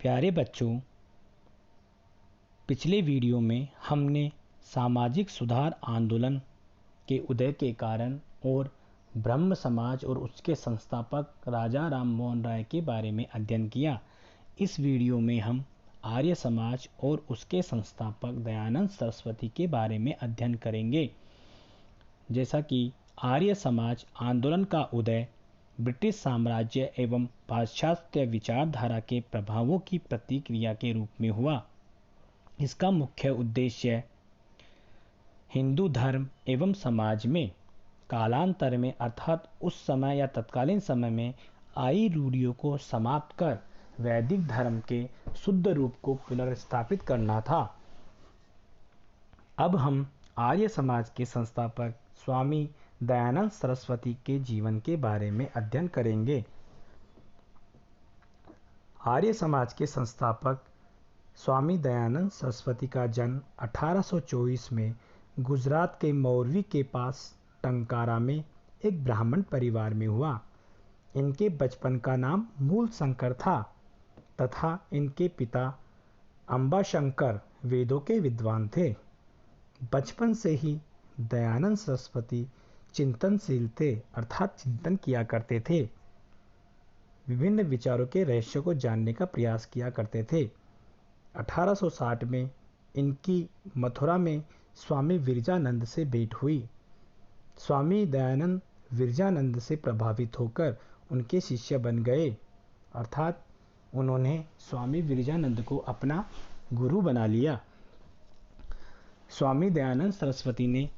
प्यारे बच्चों, पिछले वीडियो में हमने सामाजिक सुधार आंदोलन के उदय के कारण और ब्रह्म समाज और उसके संस्थापक राजा राम मोहन राय के बारे में अध्ययन किया। इस वीडियो में हम आर्य समाज और उसके संस्थापक दयानंद सरस्वती के बारे में अध्ययन करेंगे। जैसा कि आर्य समाज आंदोलन का उदय ब्रिटिश साम्राज्य एवं पाश्चात्य विचारधारा के प्रभावों की प्रतिक्रिया के रूप में हुआ। इसका मुख्य उद्देश्य हिंदू धर्म एवं समाज में कालांतर में अर्थात उस समय या तत्कालीन समय में आई रूढ़ियों को समाप्त कर वैदिक धर्म के शुद्ध रूप को पुनर्स्थापित करना था। अब हम आर्य समाज के संस्थापक स्वामी दयानंद सरस्वती के जीवन के बारे में अध्ययन करेंगे। आर्य समाज के संस्थापक स्वामी दयानंद सरस्वती का जन्म 1824 में गुजरात के मौरवी के पास टंकारा में एक ब्राह्मण परिवार में हुआ। इनके बचपन का नाम मूल शंकर था तथा इनके पिता अंबाशंकर वेदों के विद्वान थे। बचपन से ही दयानंद सरस्वती चिंतनशील थे अर्थात चिंतन किया करते थे। विभिन्न विचारों के रहस्य को जानने का प्रयास किया करते थे। 1860 में इनकी मथुरा में स्वामी विरजानंद से भेंट हुई। स्वामी दयानंद विरजानंद से प्रभावित होकर उनके शिष्य बन गए अर्थात उन्होंने स्वामी विरजानंद को अपना गुरु बना लिया। स्वामी दयानंद सरस्वती ने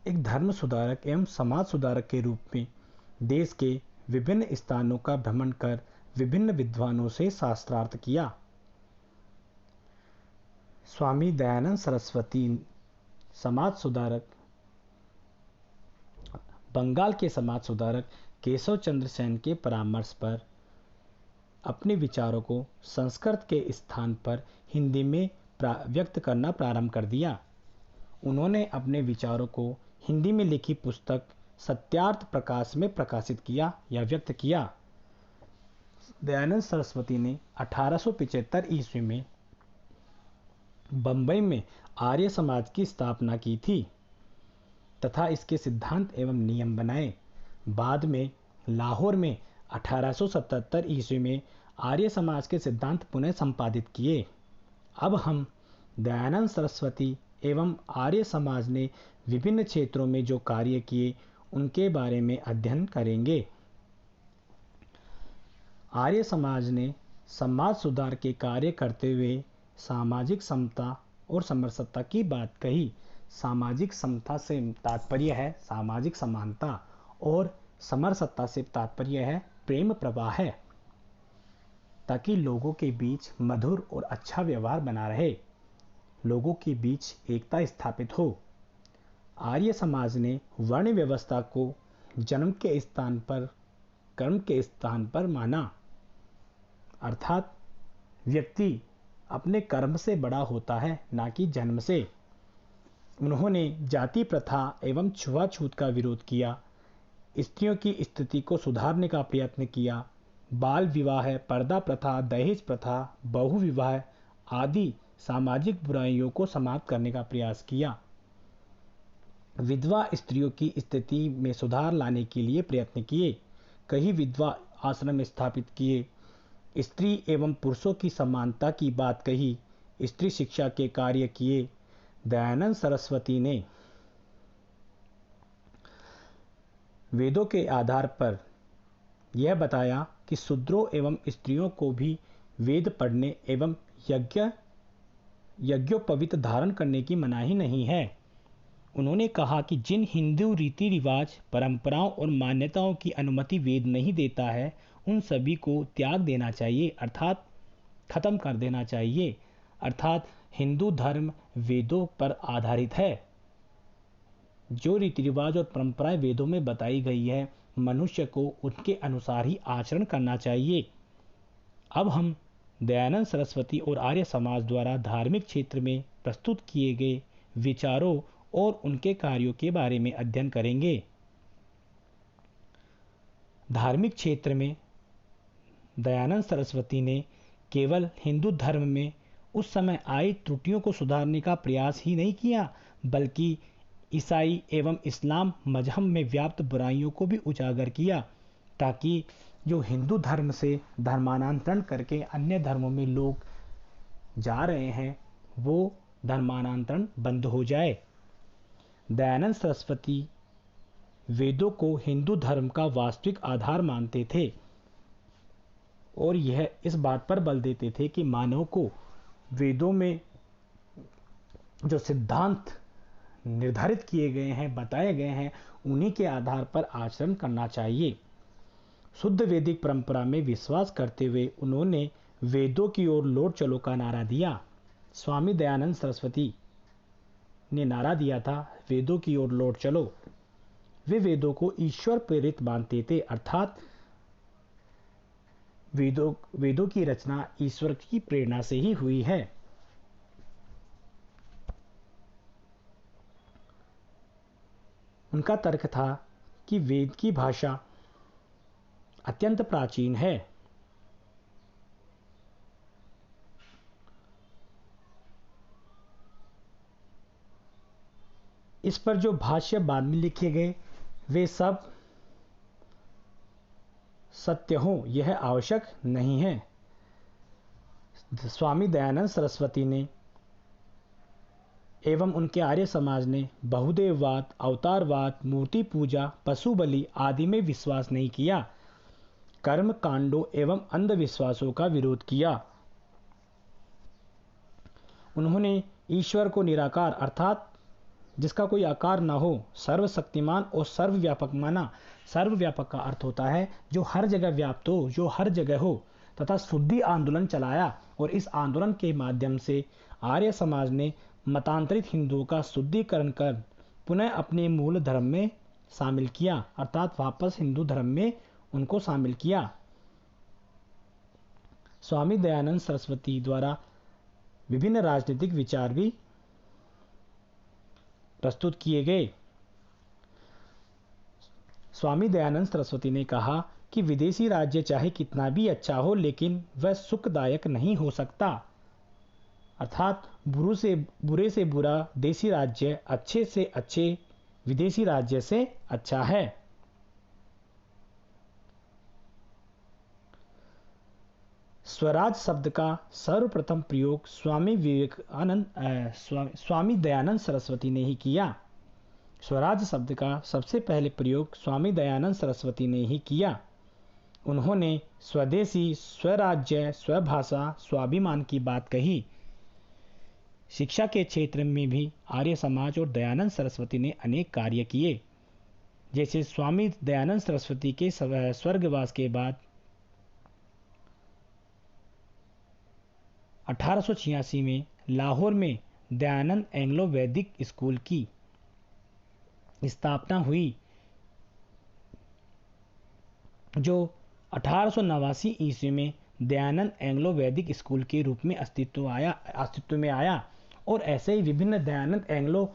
एक धर्म सुधारक एवं समाज सुधारक के रूप में देश के विभिन्न स्थानों का भ्रमण कर विभिन्न विद्वानों से शास्त्रार्थ किया। स्वामी दयानंद सरस्वती समाज सुधारक बंगाल के समाज सुधारक केशव चंद्र सेन के परामर्श पर अपने विचारों को संस्कृत के स्थान पर हिंदी में व्यक्त करना प्रारंभ कर दिया। उन्होंने अपने विचारों को हिंदी में लिखी पुस्तक सत्यार्थ प्रकाश में प्रकाशित किया या व्यक्त किया। दयानंद सरस्वती ने 1875 ईस्वी में बंबई में आर्य समाज की स्थापना की थी तथा इसके सिद्धांत एवं नियम बनाए। बाद में लाहौर में 1877 ईस्वी में आर्य समाज के सिद्धांत पुनः संपादित किए। अब हम दयानंद सरस्वती एवं आर्य समाज ने विभिन्न क्षेत्रों में जो कार्य किए उनके बारे में अध्ययन करेंगे। आर्य समाज ने समाज सुधार के कार्य करते हुए सामाजिक समता और समरसता की बात कही। सामाजिक समता से तात्पर्य है सामाजिक समानता और समरसता से तात्पर्य है प्रेम प्रवाह है, ताकि लोगों के बीच मधुर और अच्छा व्यवहार बना रहे, लोगों के बीच एकता स्थापित हो। आर्य समाज ने वर्ण व्यवस्था को जन्म के स्थान पर कर्म के स्थान पर माना अर्थात व्यक्ति अपने कर्म से बड़ा होता है ना कि जन्म से। उन्होंने जाति प्रथा एवं छुआछूत का विरोध किया, स्त्रियों की स्थिति को सुधारने का प्रयत्न किया, बाल विवाह, पर्दा प्रथा, दहेज प्रथा, बहु विवाह आदि सामाजिक बुराइयों को समाप्त करने का प्रयास किया। विधवा स्त्रियों की स्थिति में सुधार लाने के लिए प्रयत्न किए। कई विधवा आश्रम स्थापित किए। स्त्री एवं पुरुषों की समानता की बात कही। स्त्री शिक्षा के कार्य किए। दयानंद सरस्वती ने वेदों के आधार पर यह बताया कि शूद्रों एवं स्त्रियों को भी वेद पढ़ने एवं यज्ञोपवीत धारण करने की मनाही नहीं है। उन्होंने कहा कि जिन हिंदू रीति रिवाज, परंपराओं और मान्यताओं की अनुमति वेद नहीं देता है उन सभी को त्याग देना चाहिए अर्थात खत्म कर देना चाहिए। अर्थात हिंदू धर्म वेदों पर आधारित है। जो रीति रिवाज और परंपराएं वेदों में बताई गई है मनुष्य को उनके अनुसार ही आचरण करना चाहिए। अब हम दयानंद सरस्वती और आर्य समाज द्वारा धार्मिक क्षेत्र में प्रस्तुत किए गए विचारों और उनके कार्यों के बारे में अध्ययन करेंगे। धार्मिक क्षेत्र में दयानंद सरस्वती ने केवल हिंदू धर्म में उस समय आई त्रुटियों को सुधारने का प्रयास ही नहीं किया, बल्कि ईसाई एवं इस्लाम मजहब में व्याप्त बुराइयों को भी उजागर किया, ताकि जो हिंदू धर्म से धर्मांतरण करके अन्य धर्मों में लोग जा रहे हैं वो धर्मांतरण बंद हो जाए। दयानंद सरस्वती वेदों को हिंदू धर्म का वास्तविक आधार मानते थे और यह इस बात पर बल देते थे कि मानव को वेदों में जो सिद्धांत निर्धारित किए गए हैं, बताए गए हैं, उन्हीं के आधार पर आचरण करना चाहिए। शुद्ध वैदिक परंपरा में विश्वास करते हुए उन्होंने वेदों की ओर लौट चलो का नारा दिया। स्वामी दयानंद सरस्वती ने नारा दिया था, वेदों की ओर लौट चलो। वे वेदों को ईश्वर प्रेरित मानते थे, अर्थात वेदों की रचना ईश्वर की प्रेरणा से ही हुई है। उनका तर्क था कि वेद की भाषा अत्यंत प्राचीन है। इस पर जो भाष्य बाद में लिखे गए वे सब सत्य हो यह आवश्यक नहीं है। स्वामी दयानंद सरस्वती ने एवं उनके आर्य समाज ने बहुदेववाद, अवतारवाद, मूर्ति पूजा, पशु बलि आदि में विश्वास नहीं किया, कर्म कांडों एवं अंधविश्वासों का विरोध किया। उन्होंने ईश्वर को निराकार अर्थात जिसका कोई आकार न हो, सर्वशक्तिमान और सर्वव्यापक माना। सर्वव्यापक का अर्थ होता है जो हर जगह व्याप्त हो, जो हर जगह हो, तथा शुद्धि आंदोलन चलाया और इस आंदोलन के माध्यम से आर्य समाज ने मतांतरित हिंदुओं का शुद्धिकरण कर पुनः अपने मूल धर्म में शामिल किया, अर्थात वापस हिंदू धर्म में उनको शामिल किया। स्वामी दयानंद सरस्वती द्वारा विभिन्न राजनीतिक विचार भी प्रस्तुत किए गए। स्वामी दयानंद सरस्वती ने कहा कि विदेशी राज्य चाहे कितना भी अच्छा हो, लेकिन वह सुखदायक नहीं हो सकता, अर्थात बुरे से बुरा देशी राज्य अच्छे से अच्छे विदेशी राज्य से अच्छा है। स्वराज शब्द का सर्वप्रथम प्रयोग स्वामी दयानंद सरस्वती ने ही किया। स्वराज शब्द का सबसे पहले प्रयोग स्वामी दयानंद सरस्वती ने ही किया। उन्होंने स्वदेशी, स्वराज्य, स्वभाषा, स्वाभिमान की बात कही। शिक्षा के क्षेत्र में भी आर्य समाज और दयानंद सरस्वती ने अनेक कार्य किए। जैसे स्वामी दयानंद सरस्वती के स्वर्गवास के बाद 1886 में लाहौर में दयानंद एंग्लो वैदिक स्कूल की स्थापना हुई, जो 1889 ईस्वी में दयानंद एंग्लो वैदिक स्कूल के रूप में अस्तित्व में आया और ऐसे ही विभिन्न दयानंद एंग्लो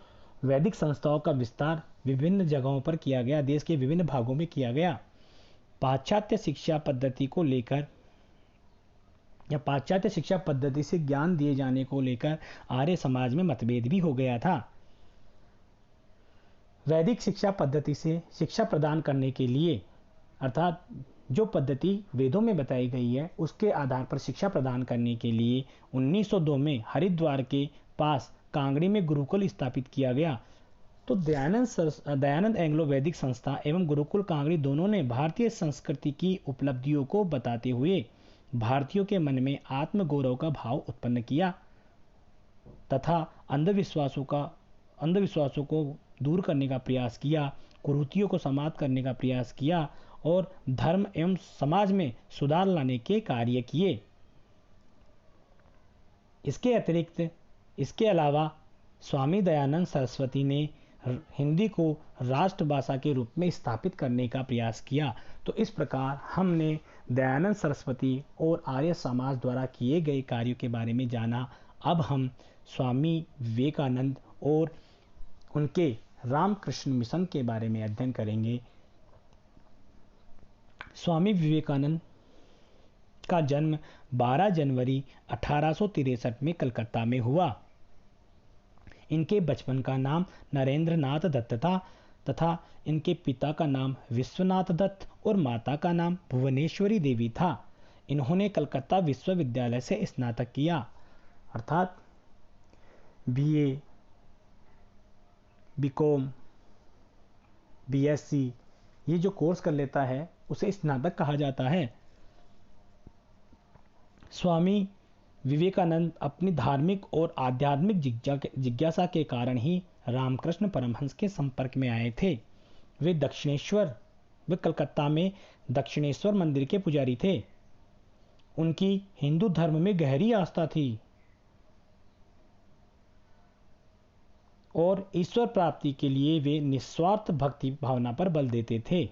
वैदिक संस्थाओं का विस्तार विभिन्न जगहों पर किया गया, देश के विभिन्न भागों में किया गया। पाश्चात्य शिक्षा पद्धति को लेकर या पाश्चात्य शिक्षा पद्धति से ज्ञान दिए जाने को लेकर आर्य समाज में मतभेद भी हो गया था। वैदिक शिक्षा पद्धति से शिक्षा प्रदान करने के लिए, अर्थात जो पद्धति वेदों में बताई गई है उसके आधार पर शिक्षा प्रदान करने के लिए 1902 में हरिद्वार के पास कांगड़ी में गुरुकुल स्थापित किया गया। तो दयानंद एंग्लो वैदिक संस्था एवं गुरुकुल कांगड़ी दोनों ने भारतीय संस्कृति की उपलब्धियों को बताते हुए भारतीयों के मन में आत्मगौरव का भाव उत्पन्न किया तथा अंधविश्वासों को दूर करने का प्रयास किया, कुरीतियों को समाप्त करने का प्रयास किया और धर्म एवं समाज में सुधार लाने के कार्य किए। इसके अलावा स्वामी दयानंद सरस्वती ने हिंदी को राष्ट्रभाषा के रूप में स्थापित करने का प्रयास किया। तो इस प्रकार हमने दयानंद सरस्वती और आर्य समाज द्वारा किए गए कार्यों के बारे में जाना। अब हम स्वामी विवेकानंद और उनके रामकृष्ण मिशन के बारे में अध्ययन करेंगे। स्वामी विवेकानंद जिसका जन्म 12 जनवरी 1863 में कलकत्ता में हुआ। इनके बचपन का नाम नरेंद्र नाथ दत्त था तथा इनके पिता का नाम विश्वनाथ दत्त और माता का नाम भुवनेश्वरी देवी था। इन्होंने कलकत्ता विश्वविद्यालय से स्नातक किया, अर्थात बीए, बीकॉम, बीएससी, ये जो कोर्स कर लेता है उसे स्नातक कहा जाता है। स्वामी विवेकानंद अपनी धार्मिक और आध्यात्मिक जिज्ञासा के कारण ही रामकृष्ण परमहंस के संपर्क में आए थे। वे कलकत्ता में दक्षिणेश्वर मंदिर के पुजारी थे। उनकी हिंदू धर्म में गहरी आस्था थी और ईश्वर प्राप्ति के लिए वे निस्वार्थ भक्ति भावना पर बल देते थे।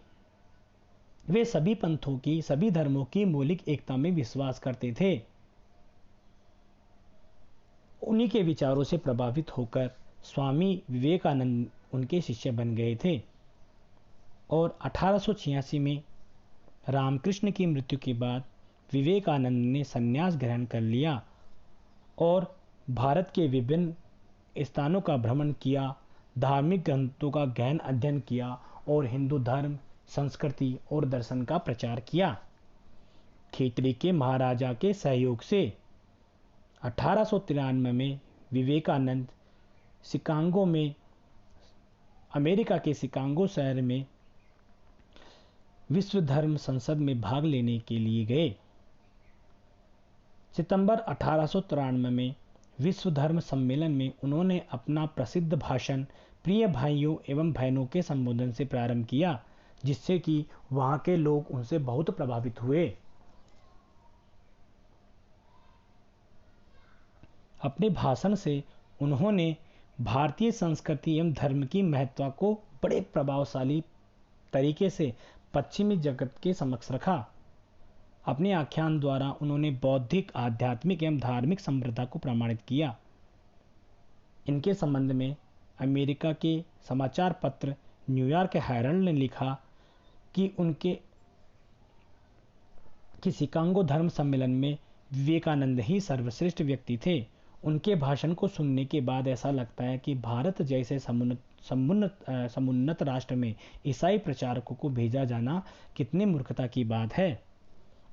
वे सभी पंथों की, सभी धर्मों की मौलिक एकता में विश्वास करते थे। उन्हीं के विचारों से प्रभावित होकर स्वामी विवेकानंद उनके शिष्य बन गए थे और 1886 में रामकृष्ण की मृत्यु के बाद विवेकानंद ने संन्यास ग्रहण कर लिया और भारत के विभिन्न स्थानों का भ्रमण किया, धार्मिक ग्रंथों का गहन अध्ययन किया और हिंदू धर्म, संस्कृति और दर्शन का प्रचार किया। खेतड़ी के महाराजा के सहयोग से 1893 में विवेकानंद शिकागो में, अमेरिका के शिकागो शहर में विश्व धर्म संसद में भाग लेने के लिए गए। सितंबर 1893 में विश्व धर्म सम्मेलन में उन्होंने अपना प्रसिद्ध भाषण प्रिय भाइयों एवं बहनों के संबोधन से प्रारंभ किया, जिससे कि वहां के लोग उनसे बहुत प्रभावित हुए। अपने भाषण से उन्होंने भारतीय संस्कृति एवं धर्म की महत्ता को बड़े प्रभावशाली तरीके से पश्चिमी जगत के समक्ष रखा। अपने आख्यान द्वारा उन्होंने बौद्धिक, आध्यात्मिक एवं धार्मिक समृद्धता को प्रमाणित किया। इनके संबंध में अमेरिका के समाचार पत्र न्यूयॉर्क हेरल्ड ने लिखा कि शिकागो धर्म सम्मेलन में विवेकानंद ही सर्वश्रेष्ठ व्यक्ति थे। उनके भाषण को सुनने के बाद ऐसा लगता है कि भारत जैसे समुन्नत राष्ट्र में ईसाई प्रचारकों को भेजा जाना कितनी मूर्खता की बात है।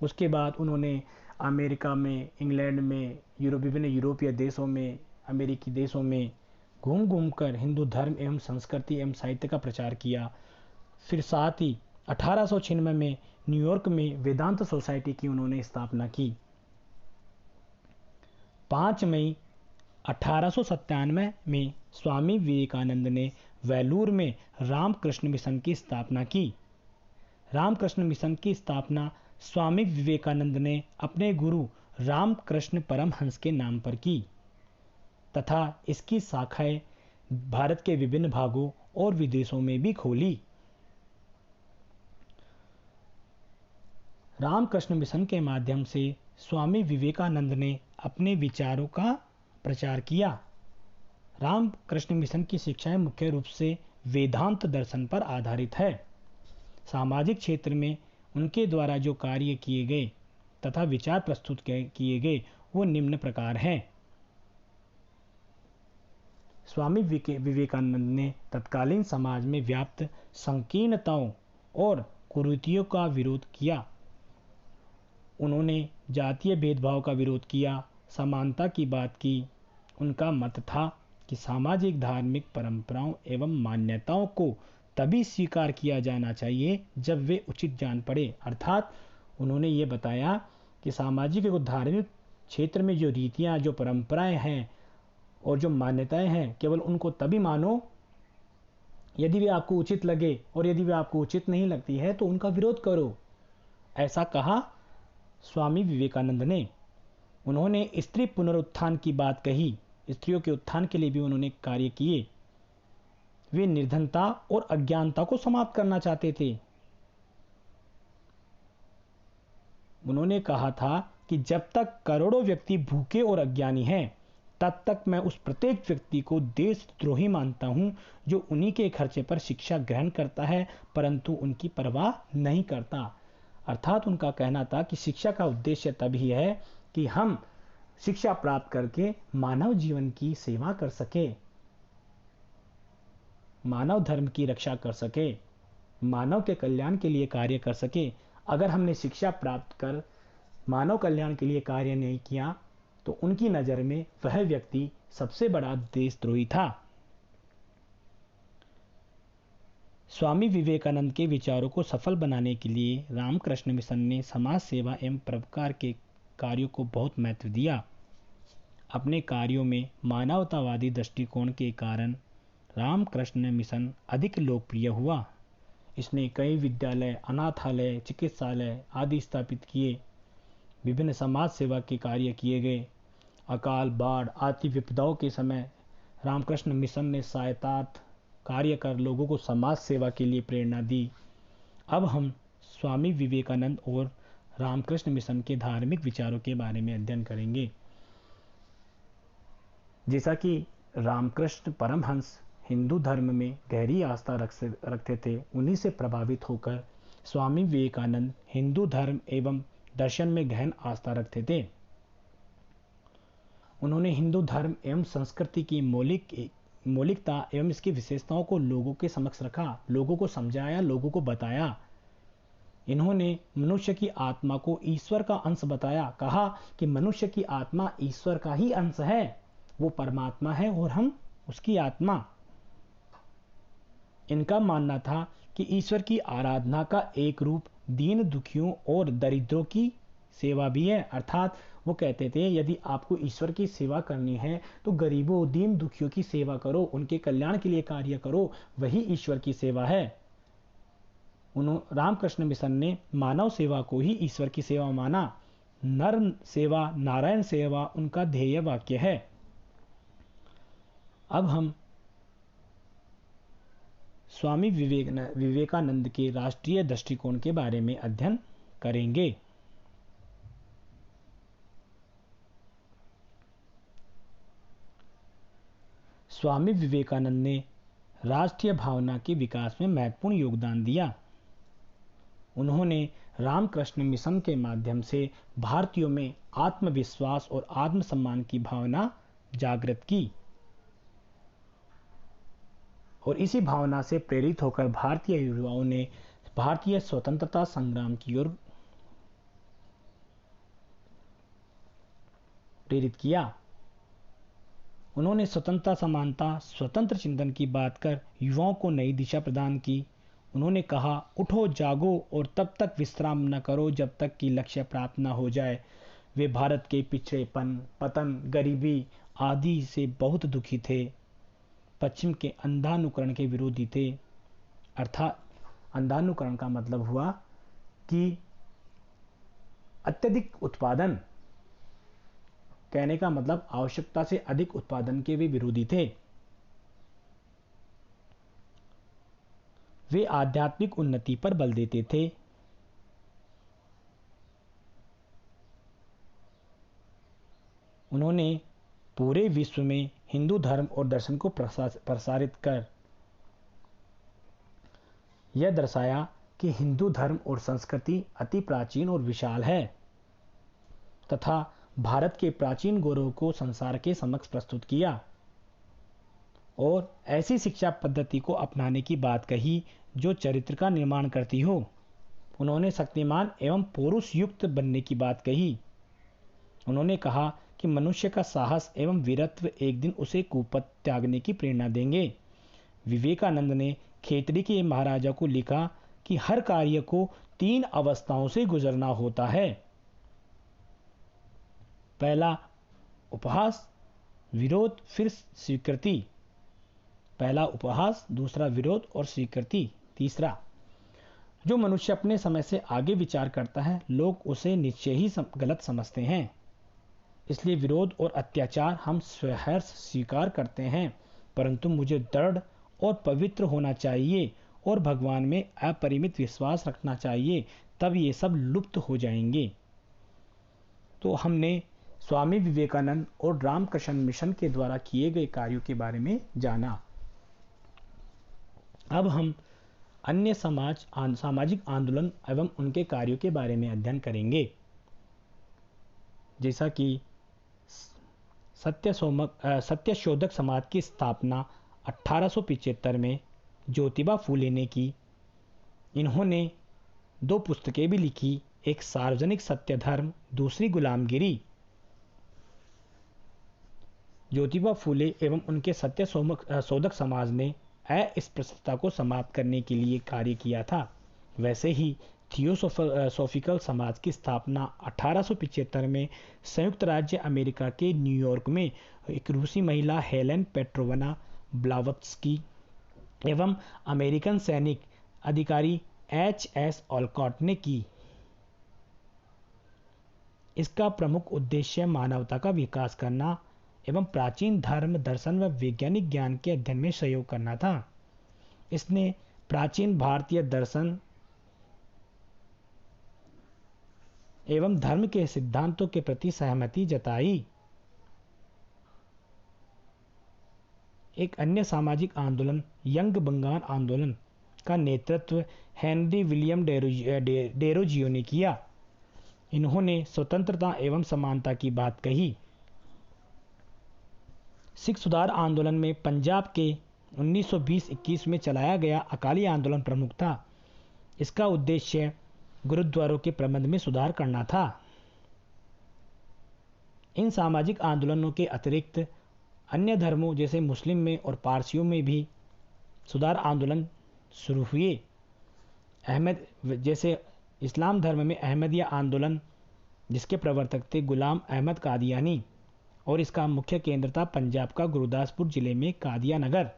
उसके बाद उन्होंने अमेरिका में, इंग्लैंड में, विभिन्न यूरोपीय देशों में, अमेरिकी देशों में घूम घूम कर हिंदू धर्म एवं संस्कृति एवं साहित्य का प्रचार किया। फिर साथ ही 1896 में न्यूयॉर्क में वेदांत सोसाइटी की उन्होंने स्थापना की। 5 मई 1897 में स्वामी विवेकानंद ने वेलूर में रामकृष्ण मिशन की स्थापना की। रामकृष्ण मिशन की स्थापना स्वामी विवेकानंद ने अपने गुरु रामकृष्ण परमहंस के नाम पर की तथा इसकी शाखाएं भारत के विभिन्न भागों और विदेशों में भी खोली। रामकृष्ण मिशन के माध्यम से स्वामी विवेकानंद ने अपने विचारों का प्रचार किया। रामकृष्ण मिशन की शिक्षाएं मुख्य रूप से वेदांत दर्शन पर आधारित है। सामाजिक क्षेत्र में उनके द्वारा जो कार्य किए गए तथा विचार प्रस्तुत किए गए वो निम्न प्रकार हैं। स्वामी विवेकानंद ने तत्कालीन समाज में व्याप्त संकीर्णताओं और कुरीतियों का विरोध किया। उन्होंने जातीय भेदभाव का विरोध किया, समानता की बात की। उनका मत था कि सामाजिक, धार्मिक परंपराओं एवं मान्यताओं को तभी स्वीकार किया जाना चाहिए जब वे उचित जान पड़े। अर्थात उन्होंने ये बताया कि सामाजिक और धार्मिक क्षेत्र में जो रीतियां, जो परंपराएं हैं और जो मान्यताएं हैं, केवल उनको तभी मानो यदि वे आपको उचित लगे, और यदि वे आपको उचित नहीं लगती है तो उनका विरोध करो। ऐसा कहा स्वामी विवेकानंद ने। उन्होंने स्त्री पुनरुत्थान की बात कही। स्त्रियों के उत्थान के लिए भी उन्होंने कार्य किए। वे निर्धनता और अज्ञानता को समाप्त करना चाहते थे। उन्होंने कहा था कि जब तक करोड़ों व्यक्ति भूखे और अज्ञानी हैं, तब तक मैं उस प्रत्येक व्यक्ति को देशद्रोही मानता हूं जो उन्हीं के खर्चे पर शिक्षा ग्रहण करता है परंतु उनकी परवाह नहीं करता। अर्थात उनका कहना था कि शिक्षा का उद्देश्य तभी है कि हम शिक्षा प्राप्त करके मानव जीवन की सेवा कर सके, मानव धर्म की रक्षा कर सके, मानव के कल्याण के लिए कार्य कर सके। अगर हमने शिक्षा प्राप्त कर मानव कल्याण के लिए कार्य नहीं किया तो उनकी नज़र में वह व्यक्ति सबसे बड़ा देशद्रोही था। स्वामी विवेकानंद के विचारों को सफल बनाने के लिए रामकृष्ण मिशन ने समाज सेवा एवं परोपकार के कार्यों को बहुत महत्व दिया। अपने कार्यों में मानवतावादी दृष्टिकोण के कारण रामकृष्ण मिशन अधिक लोकप्रिय हुआ। इसने कई विद्यालय, अनाथालय, चिकित्सालय आदि स्थापित किए। विभिन्न समाज सेवा के कार्य किए गए। अकाल, बाढ़ आदि विपदाओं के समय रामकृष्ण मिशन ने सहायतार्थ कार्य कर लोगों को समाज सेवा के लिए प्रेरणा दी। अब हम स्वामी विवेकानंद और रामकृष्ण मिशन के धार्मिक विचारों के बारे में अध्ययन करेंगे। जैसा कि रामकृष्ण परमहंस हिंदू धर्म में गहरी आस्था रखते थे, उन्हीं से प्रभावित होकर स्वामी विवेकानंद हिंदू धर्म एवं दर्शन में गहन आस्था रखते थे। उन्होंने हिंदू धर्म एवं संस्कृति की मौलिकता एवं इसकी विशेषताओं को लोगों के समक्ष रखा, लोगों को समझाया, लोगों को बताया। इन्होंने मनुष्य की आत्मा को ईश्वर का अंश बताया। कहा कि मनुष्य की आत्मा ईश्वर का ही अंश है, वो परमात्मा है और हम उसकी आत्मा। इनका मानना था कि ईश्वर की आराधना का एक रूप दीन दुखियों और दरिद्रों की सेवा भी है। अर्थात वो कहते थे यदि आपको ईश्वर की सेवा करनी है तो गरीबों, दीन दुखियों की सेवा करो, उनके कल्याण के लिए कार्य करो, वही ईश्वर की सेवा है। रामकृष्ण मिशन ने मानव सेवा को ही ईश्वर की सेवा माना। नर सेवा नारायण सेवा उनका ध्येय वाक्य है। अब हम स्वामी विवेकानंद के राष्ट्रीय दृष्टिकोण के बारे में अध्ययन करेंगे। स्वामी विवेकानंद ने राष्ट्रीय भावना के विकास में महत्वपूर्ण योगदान दिया। उन्होंने रामकृष्ण मिशन के माध्यम से भारतीयों में आत्मविश्वास और आत्मसम्मान की भावना जागृत की और इसी भावना से प्रेरित होकर भारतीय युवाओं ने भारतीय स्वतंत्रता संग्राम की ओर प्रेरित किया। उन्होंने स्वतंत्रता, समानता, स्वतंत्र चिंतन की बात कर युवाओं को नई दिशा प्रदान की। उन्होंने कहा, उठो जागो और तब तक विश्राम न करो जब तक कि लक्ष्य प्राप्त न हो जाए। वे भारत के पिछड़ेपन, पतन, गरीबी आदि से बहुत दुखी थे। पश्चिम के अंधानुकरण के विरोधी थे। अर्थात अंधानुकरण का मतलब हुआ कि अत्यधिक उत्पादन, कहने का मतलब आवश्यकता से अधिक उत्पादन के वे विरोधी थे। वे आध्यात्मिक उन्नति पर बल देते थे। उन्होंने पूरे विश्व में हिंदू धर्म और दर्शन को प्रसारित कर यह दर्शाया कि हिंदू धर्म और संस्कृति अति प्राचीन और विशाल है तथा भारत के प्राचीन गौरव को संसार के समक्ष प्रस्तुत किया और ऐसी शिक्षा पद्धति को अपनाने की बात कही जो चरित्र का निर्माण करती हो। उन्होंने शक्तिमान एवं पौरुष युक्त बनने की बात कही। उन्होंने कहा कि मनुष्य का साहस एवं वीरत्व एक दिन उसे कुपथ त्यागने की प्रेरणा देंगे। विवेकानंद ने खेतड़ी के महाराजा को लिखा कि हर कार्य को 3 अवस्थाओं से गुजरना होता है। पहला उपहास, विरोध, फिर स्वीकृति। पहला उपहास, दूसरा विरोध और स्वीकृति। तीसरा, जो मनुष्य अपने समय से आगे विचार करता है लोग उसे निश्चय ही गलत समझते हैं, इसलिए विरोध और अत्याचार हम स्वहर्ष स्वीकार करते हैं, परंतु मुझे दृढ़ और पवित्र होना चाहिए और भगवान में अपरिमित विश्वास रखना चाहिए, तब ये सब लुप्त हो जाएंगे। तो हमने स्वामी विवेकानंद और रामकृष्ण मिशन के द्वारा किए गए कार्यों के बारे में जाना। अब हम अन्य सामाजिक आंदोलन एवं उनके कार्यों के बारे में अध्ययन करेंगे, जैसा कि सत्यशोधक समाज की स्थापना 1875 में ज्योतिबा फूले ने की। इन्होंने 2 पुस्तकें भी लिखी, एक सार्वजनिक सत्य धर्म, दूसरी गुलामगिरी। ज्योतिबा फूले एवं उनके सत्यशोधक समाज ने अस्पृश्यता को समाप्त करने के लिए कार्य किया था। वैसे ही थियोसोफिकल समाज की स्थापना 1875 में संयुक्त राज्य अमेरिका के न्यूयॉर्क में एक रूसी महिला हेलेन पेट्रोवना ब्लावत्स्की एवं अमेरिकन सैनिक अधिकारी एच.एस. ऑलकॉट ने की। इसका प्रमुख उद्देश्य मानवता का विकास करना एवं प्राचीन धर्म, दर्शन व वैज्ञानिक ज्ञान के अध्ययन में सहयोग करना था। इसने प्राचीन भारतीय दर्शन एवं धर्म के सिद्धांतों के प्रति सहमति जताई। एक अन्य सामाजिक आंदोलन यंग बंगाल आंदोलन का नेतृत्व हेनरी विलियम डेरोजियो ने किया। इन्होंने स्वतंत्रता एवं समानता की बात कही। सिख सुधार आंदोलन में पंजाब के 1920-21 में चलाया गया अकाली आंदोलन प्रमुख था। इसका उद्देश्य गुरुद्वारों के प्रबंध में सुधार करना था। इन सामाजिक आंदोलनों के अतिरिक्त अन्य धर्मों जैसे मुस्लिम में और पारसियों में भी सुधार आंदोलन शुरू हुए। जैसे इस्लाम धर्म में अहमदिया आंदोलन, जिसके प्रवर्तक थे गुलाम अहमद कादियानी, और इसका मुख्य केंद्र था पंजाब का गुरदासपुर जिले में कादिया नगर।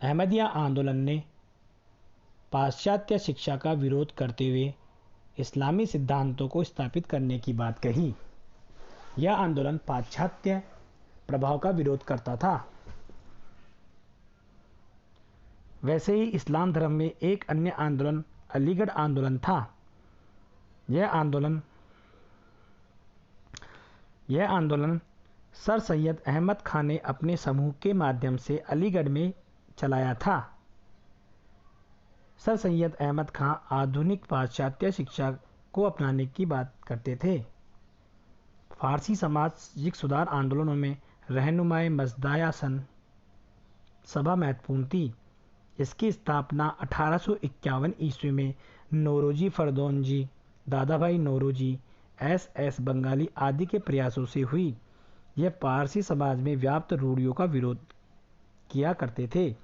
अहमदिया आंदोलन ने पाश्चात्य शिक्षा का विरोध करते हुए इस्लामी सिद्धांतों को स्थापित करने की बात कही। यह आंदोलन पाश्चात्य प्रभाव का विरोध करता था। वैसे ही इस्लाम धर्म में एक अन्य आंदोलन अलीगढ़ आंदोलन था। यह आंदोलन सर सैयद अहमद खान ने अपने समूह के माध्यम से अलीगढ़ में चलाया था। सर सैयद अहमद खान आधुनिक पाश्चात्य शिक्षा को अपनाने की बात करते थे। फारसी सामाजिक सुधार आंदोलनों में रहनुमाई मजदायासन सभा महत्वपूर्ण थी। इसकी स्थापना 1851 ईस्वी में नौरोजी फरदौनजी, दादाभाई नौरोजी, एस बंगाली आदि के प्रयासों से हुई। यह पारसी समाज में व्याप्त रूढ़ियों का विरोध किया करते थे।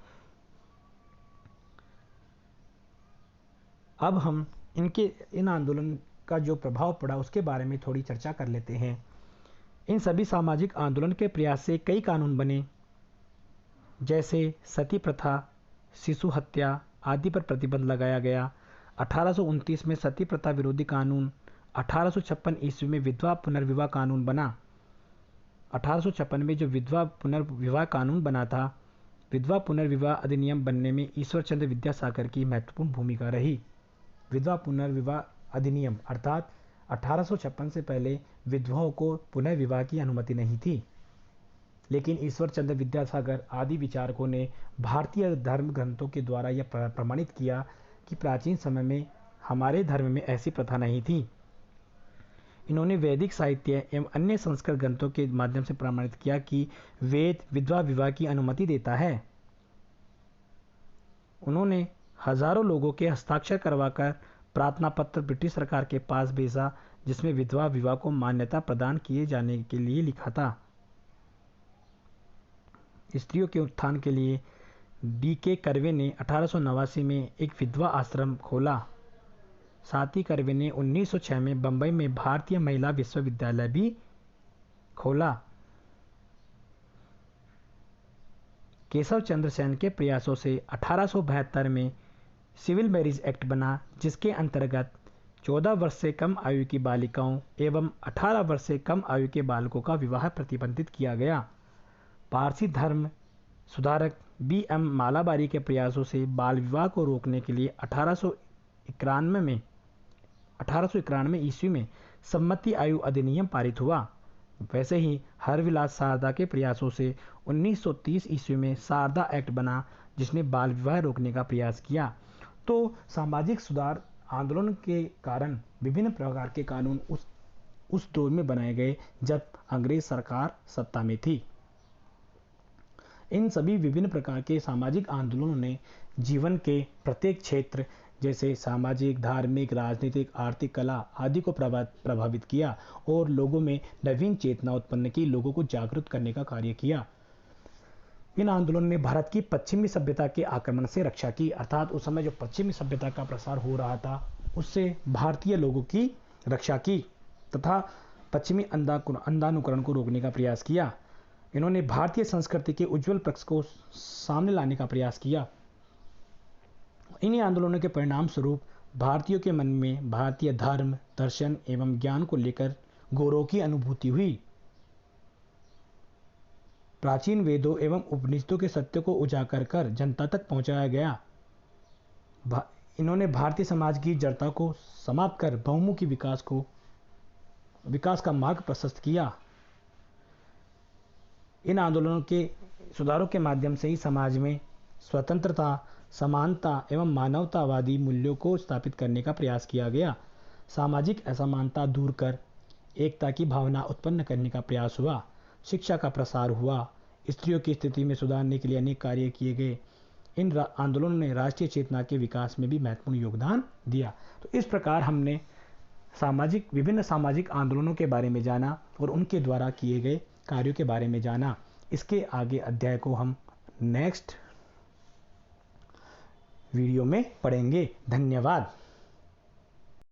अब हम इन आंदोलन का जो प्रभाव पड़ा उसके बारे में थोड़ी चर्चा कर लेते हैं। इन सभी सामाजिक आंदोलन के प्रयास से कई कानून बने, जैसे सती प्रथा, शिशु हत्या आदि पर प्रतिबंध लगाया गया। 1829 में सती प्रथा विरोधी कानून, 1856 ईस्वी में विधवा पुनर्विवाह कानून बना। 1856 में जो विधवा पुनर्विवाह कानून बना था, विधवा पुनर्विवाह अधिनियम बनने में ईश्वर चंद्र विद्यासागर की महत्वपूर्ण भूमिका रही। विधवा पुनर्विवाह अधिनियम अर्थात 1856 से पहले विधवाओं को पुनर्विवाह की अनुमति नहीं थी, लेकिन ईश्वर चंद्र विद्यासागर आदि विचारकों ने भारतीय धर्म ग्रंथों के द्वारा यह प्रमाणित किया कि प्राचीन समय में हमारे धर्म में ऐसी प्रथा नहीं थी। इन्होंने वैदिक साहित्य एवं अन्य संस्कृत ग्रंथों के माध्यम से प्रमाणित किया कि वेद विधवा विवाह की अनुमति देता है। उन्होंने हजारों लोगों के हस्ताक्षर करवाकर प्रार्थना पत्र ब्रिटिश सरकार के पास भेजा, जिसमें विधवा विवाह को मान्यता प्रदान किए जाने के लिए लिखा था। स्त्रियों के उत्थान के लिए D.K. कर्वे ने 1889 में एक विधवा आश्रम खोला। साथ ही कर्वे ने 1906 में बंबई में भारतीय महिला विश्वविद्यालय भी खोला। केशव चंद्र सेन के प्रयासों से 1872 में सिविल मैरिज एक्ट बना, जिसके अंतर्गत 14 वर्ष से कम आयु की बालिकाओं एवं 18 वर्ष से कम आयु के बालकों का विवाह प्रतिबंधित किया गया। पारसी धर्म सुधारक B.M. मालाबारी के प्रयासों से बाल विवाह को रोकने के लिए 1891 ईस्वी में सम्मति आयु अधिनियम पारित हुआ, वैसे ही हरविलास सारदा के प्रयासों से 1930 ईस्वी में सारदा एक्ट बना, जिसने बाल विवाह रोकने का प्रयास किया। तो सामाजिक सुधार आंदोलन के कारण विभिन्न प्रकार के कानून उस दौर में बनाए गए जब अंग्रेज सरकार सत्ता में थी। इन सभी विभिन्न प्रकार के सामाजिक आंदोलनों ने जीवन के प्रत्येक क्षेत्र जैसे सामाजिक, धार्मिक, राजनीतिक, आर्थिक, कला आदि को प्रभावित किया और लोगों में नवीन चेतना उत्पन्न की, लोगों को जागरूक करने का कार्य किया। इन आंदोलन ने भारत की पश्चिमी सभ्यता के आक्रमण से रक्षा की, अर्थात उस समय जो पश्चिमी सभ्यता का प्रसार हो रहा था उससे भारतीय लोगों की रक्षा की तथा पश्चिमी अंधानुकरण को रोकने का प्रयास किया। इन्होंने भारतीय संस्कृति के उज्जवल पक्ष को सामने लाने का प्रयास किया। इन्हीं आंदोलनों के परिणाम स्वरूप भारतीयों के मन में भारतीय धर्म, दर्शन एवं ज्ञान को लेकर गौरव की अनुभूति हुई। प्राचीन वेदों एवं उपनिषदों के सत्य को उजागर कर जनता तक पहुंचाया गया। इन्होंने भारतीय समाज की जड़ता को समाप्त कर बहुमुखी विकास का मार्ग प्रशस्त किया। इन आंदोलनों के सुधारों के माध्यम से ही समाज में स्वतंत्रता, समानता एवं मानवतावादी मूल्यों को स्थापित करने का प्रयास किया गया। सामाजिक असमानता दूर कर एकता की भावना उत्पन्न करने का प्रयास हुआ। शिक्षा का प्रसार हुआ। स्त्रियों की स्थिति में सुधारने के लिए अनेक कार्य किए गए। इन आंदोलनों ने राष्ट्रीय चेतना के विकास में भी महत्वपूर्ण योगदान दिया। तो इस प्रकार हमने विभिन्न सामाजिक आंदोलनों के बारे में जाना और उनके द्वारा किए गए कार्यों के बारे में जाना। इसके आगे अध्याय को हम नेक्स्ट वीडियो में पढ़ेंगे। धन्यवाद।